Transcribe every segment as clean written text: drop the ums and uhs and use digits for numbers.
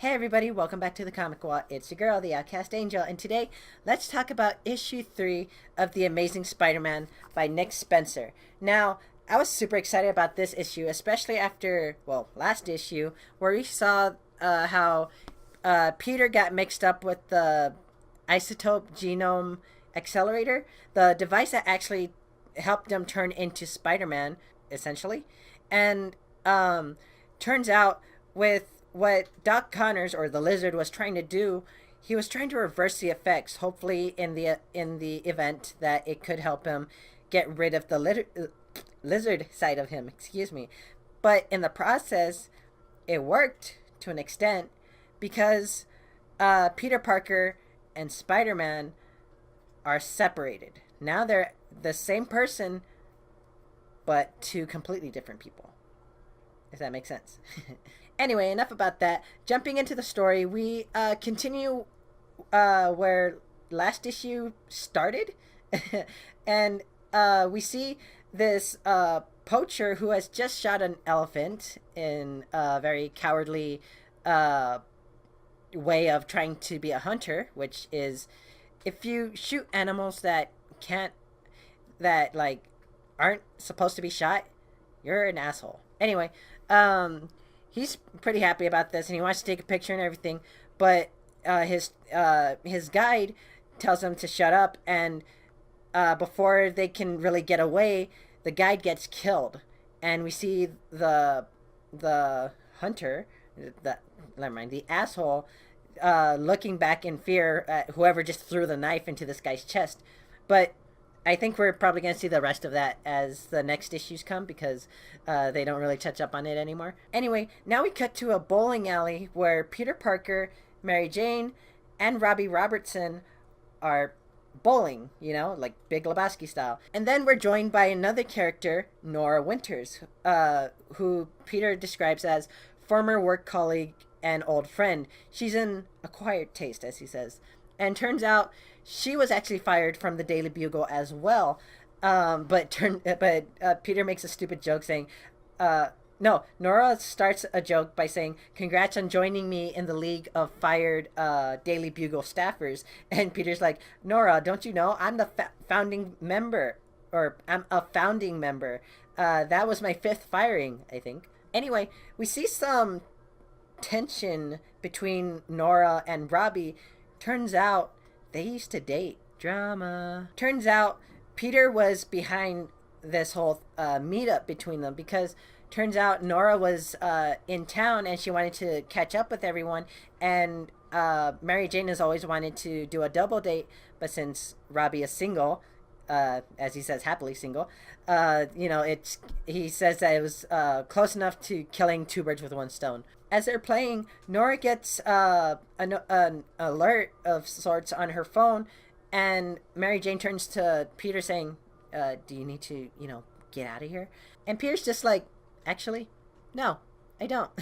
Hey everybody, welcome back to the Comic Wall. It's your girl, the Outcast Angel, and today let's talk about issue 3 of The Amazing Spider-Man by Nick Spencer. Now, I was super excited about this issue, especially after, last issue, where we saw how Peter got mixed up with the isotope genome accelerator, the device that actually helped him turn into Spider-Man, essentially. And turns out with what Doc Connors or the Lizard was trying to do, he was trying to reverse the effects. Hopefully, in the event that it could help him get rid of the lizard side of him. Excuse me, but in the process, it worked to an extent because Peter Parker and Spider-Man are separated. Now they're the same person, but two completely different people. If that makes sense. Anyway, enough about that. Jumping into the story, we continue where last issue started. And we see this poacher who has just shot an elephant in a very cowardly way of trying to be a hunter, which is if you shoot animals that aren't supposed to be shot, you're an asshole. Anyway, he's pretty happy about this, and he wants to take a picture and everything. But his guide tells him to shut up, and before they can really get away, the guide gets killed, and we see the hunter, the asshole, looking back in fear at whoever just threw the knife into this guy's chest. But I think we're probably going to see the rest of that as the next issues come because they don't really touch up on it anymore. Anyway, now we cut to a bowling alley where Peter Parker, Mary Jane, and Robbie Robertson are bowling, like Big Lebowski style. And then we're joined by another character, Nora Winters, who Peter describes as former work colleague and old friend. She's an acquired taste, as he says. And turns out she was actually fired from the Daily Bugle as well. But Peter makes a stupid joke saying, no, Nora starts a joke by saying, "Congrats on joining me in the League of Fired Daily Bugle staffers." And Peter's like, "Nora, don't you know I'm the founding member, or I'm a founding member. That was my 5th firing, I think." Anyway, we see some tension between Nora and Robbie. Turns out they used to date. Drama. Turns out Peter was behind this whole meetup between them because turns out Nora was in town and she wanted to catch up with everyone, and Mary Jane has always wanted to do a double date, but since Robbie is single, as he says, happily single, he says that it was close enough to killing 2 birds with 1 stone. As they're playing, Nora gets an alert of sorts on her phone, and Mary Jane turns to Peter saying, "Do you need to, get out of here?" And Peter's just like, "Actually, no, I don't."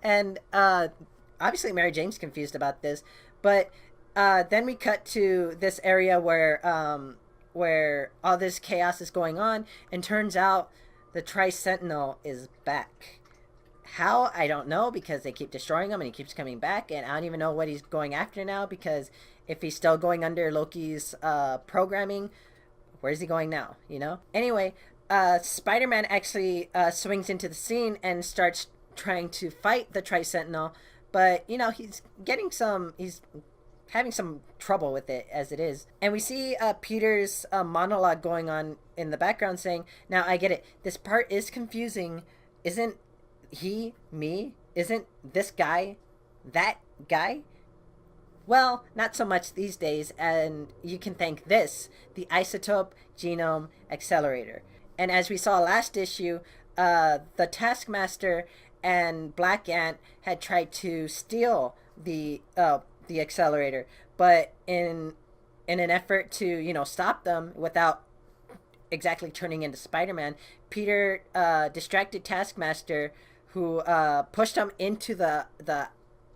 And obviously Mary Jane's confused about this, but then we cut to this area where all this chaos is going on, and turns out the Tri-Sentinel is back. How? I don't know, because they keep destroying him and he keeps coming back, and I don't even know what he's going after now, because if he's still going under Loki's programming, where's he going now, Anyway, Spider-Man actually swings into the scene and starts trying to fight the Tri-Sentinel, but, he's having some trouble with it as it is. And we see Peter's monologue going on in the background saying, "Now I get it. This part is confusing. Isn't he me? Isn't this guy that guy?" Well, not so much these days, and you can thank this, the isotope genome accelerator. And as we saw last issue, the Taskmaster and Black Ant had tried to steal the accelerator, but in an effort to stop them without exactly turning into Spider-Man, Peter distracted Taskmaster, who pushed him into the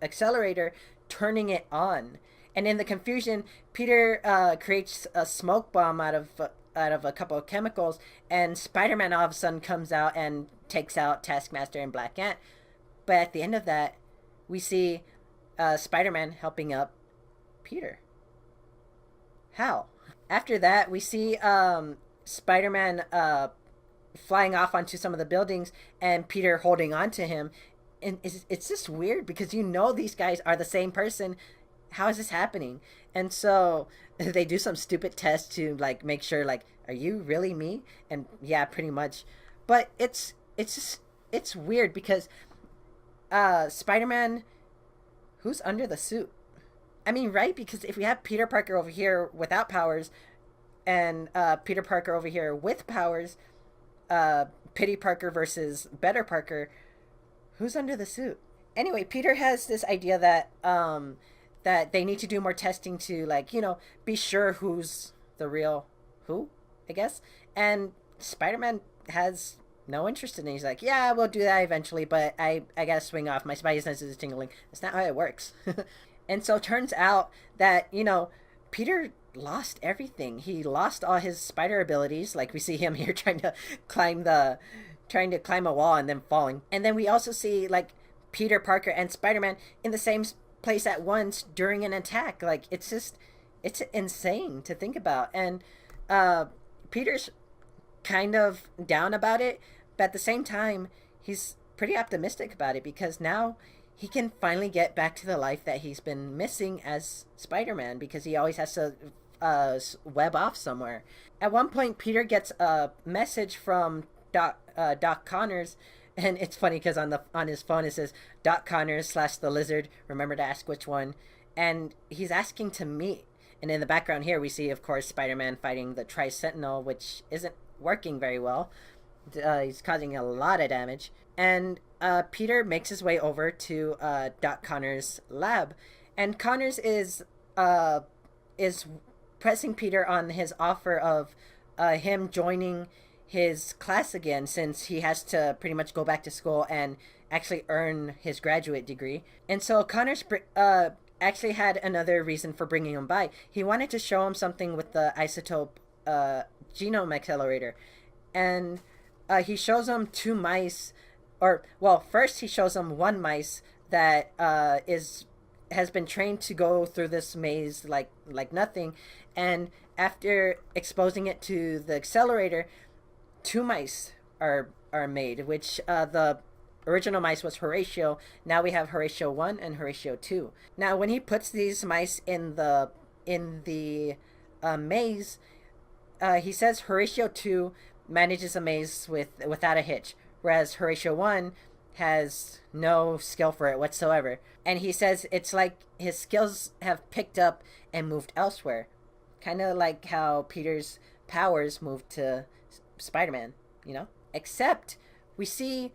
accelerator, turning it on. And in the confusion, Peter creates a smoke bomb out of a couple of chemicals, and Spider-Man all of a sudden comes out and takes out Taskmaster and Black Ant. But at the end of that, we see Spider-Man helping up Peter. How? After that, we see Spider-Man flying off onto some of the buildings and Peter holding on to him. And it's just weird because you know these guys are the same person. How is this happening? And so they do some stupid test to like make sure like, are you really me? And yeah, pretty much. But it's just it's weird because Spider-Man, who's under the suit? I mean, right? Because if we have Peter Parker over here without powers and Peter Parker over here with powers, Pity Parker versus Better Parker, who's under the suit? Anyway, Peter has this idea that that they need to do more testing to like, be sure who's the real who, I guess. And Spider-Man has no interest in it. He's like, yeah, we'll do that eventually, but I gotta swing off. My spidey senses is tingling. That's not how it works. And so it turns out that, Peter lost everything. He lost all his spider abilities. Like we see him here trying to climb a wall and then falling. And then we also see like Peter Parker and Spider-Man in the same place at once during an attack. Like it's insane to think about. And Peter's kind of down about it, but at the same time, he's pretty optimistic about it because now he can finally get back to the life that he's been missing as Spider-Man because he always has to web off somewhere. At one point, Peter gets a message from Doc Connors, and it's funny because on his phone it says Doc Connors / the Lizard. Remember to ask which one, and he's asking to meet. And in the background here, we see, of course, Spider-Man fighting the Tri-Sentinel, which isn't working very well. He's causing a lot of damage. And Peter makes his way over to Doc Connors' lab. And Connors is pressing Peter on his offer of him joining his class again, since he has to pretty much go back to school and actually earn his graduate degree. And so Connors actually had another reason for bringing him by. He wanted to show him something with the isotope genome accelerator. And he shows him two mice, first he shows him one mice that has been trained to go through this maze like nothing. And after exposing it to the accelerator, two mice are made, which the original mice was Horatio. Now we have Horatio 1 and Horatio 2. Now when he puts these mice in the maze, he says Horatio 2 manages a maze without a hitch, whereas Horatio 1 has no skill for it whatsoever. And he says it's like his skills have picked up and moved elsewhere. Kind of like how Peter's powers moved to Spider-Man, Except we see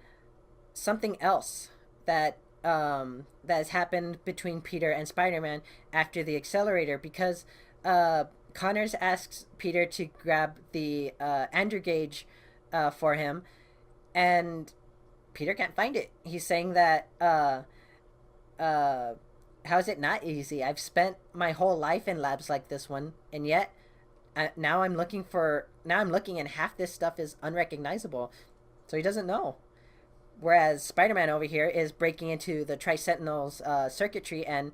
something else that has happened between Peter and Spider-Man after the accelerator, because Connors asks Peter to grab the Andrew gauge for him, and Peter can't find it. He's saying that how is it not easy? I've spent my whole life in labs like this one, and yet now I'm looking and half this stuff is unrecognizable. So he doesn't know. Whereas Spider-Man over here is breaking into the Tri-Sentinel's circuitry and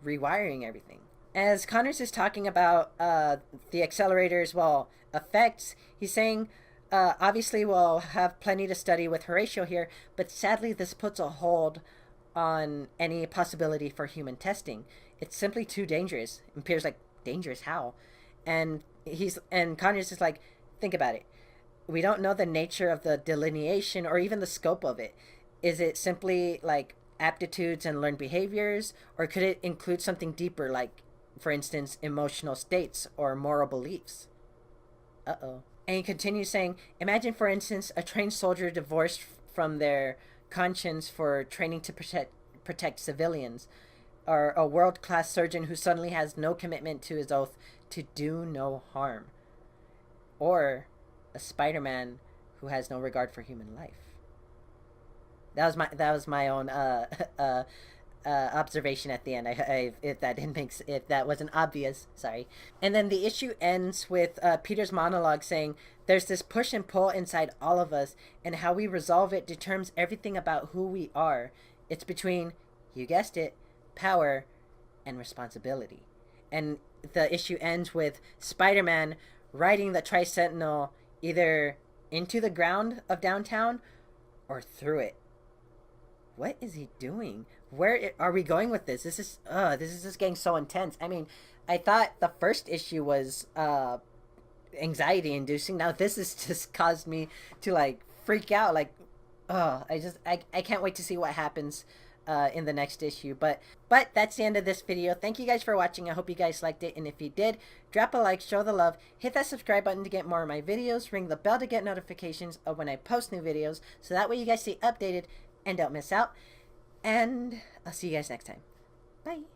rewiring everything. As Connors is talking about the accelerator's effects, he's saying obviously we'll have plenty to study with Horatio here, but sadly this puts a hold on any possibility for human testing. It's simply too dangerous. And Peter's like, dangerous how? And Connors is like, think about it. We don't know the nature of the delineation or even the scope of it. Is it simply like aptitudes and learned behaviors, or could it include something deeper, like, for instance, emotional states or moral beliefs? Uh-oh. And he continues saying, imagine, for instance, a trained soldier divorced from their conscience for training to protect civilians, or a world-class surgeon who suddenly has no commitment to his oath to do no harm, or a Spider-Man who has no regard for human life. That was my own observation at the end. If that wasn't obvious, sorry. And then the issue ends with Peter's monologue saying, "There's this push and pull inside all of us, and how we resolve it determines everything about who we are. It's between, you guessed it, power and responsibility. And the issue ends with Spider-Man riding the Tri-Sentinel either into the ground of downtown or through it. What is he doing? Where are we going with this? This is just getting so intense. I mean, I thought the first issue was anxiety inducing. Now this has just caused me to like freak out. Like, I can't wait to see what happens in the next issue. But that's the end of this video. Thank you guys for watching. I hope you guys liked it, and if you did, drop a like, show the love, hit that subscribe button to get more of my videos, ring the bell to get notifications of when I post new videos, so that way you guys stay updated and don't miss out. And I'll see you guys next time. Bye.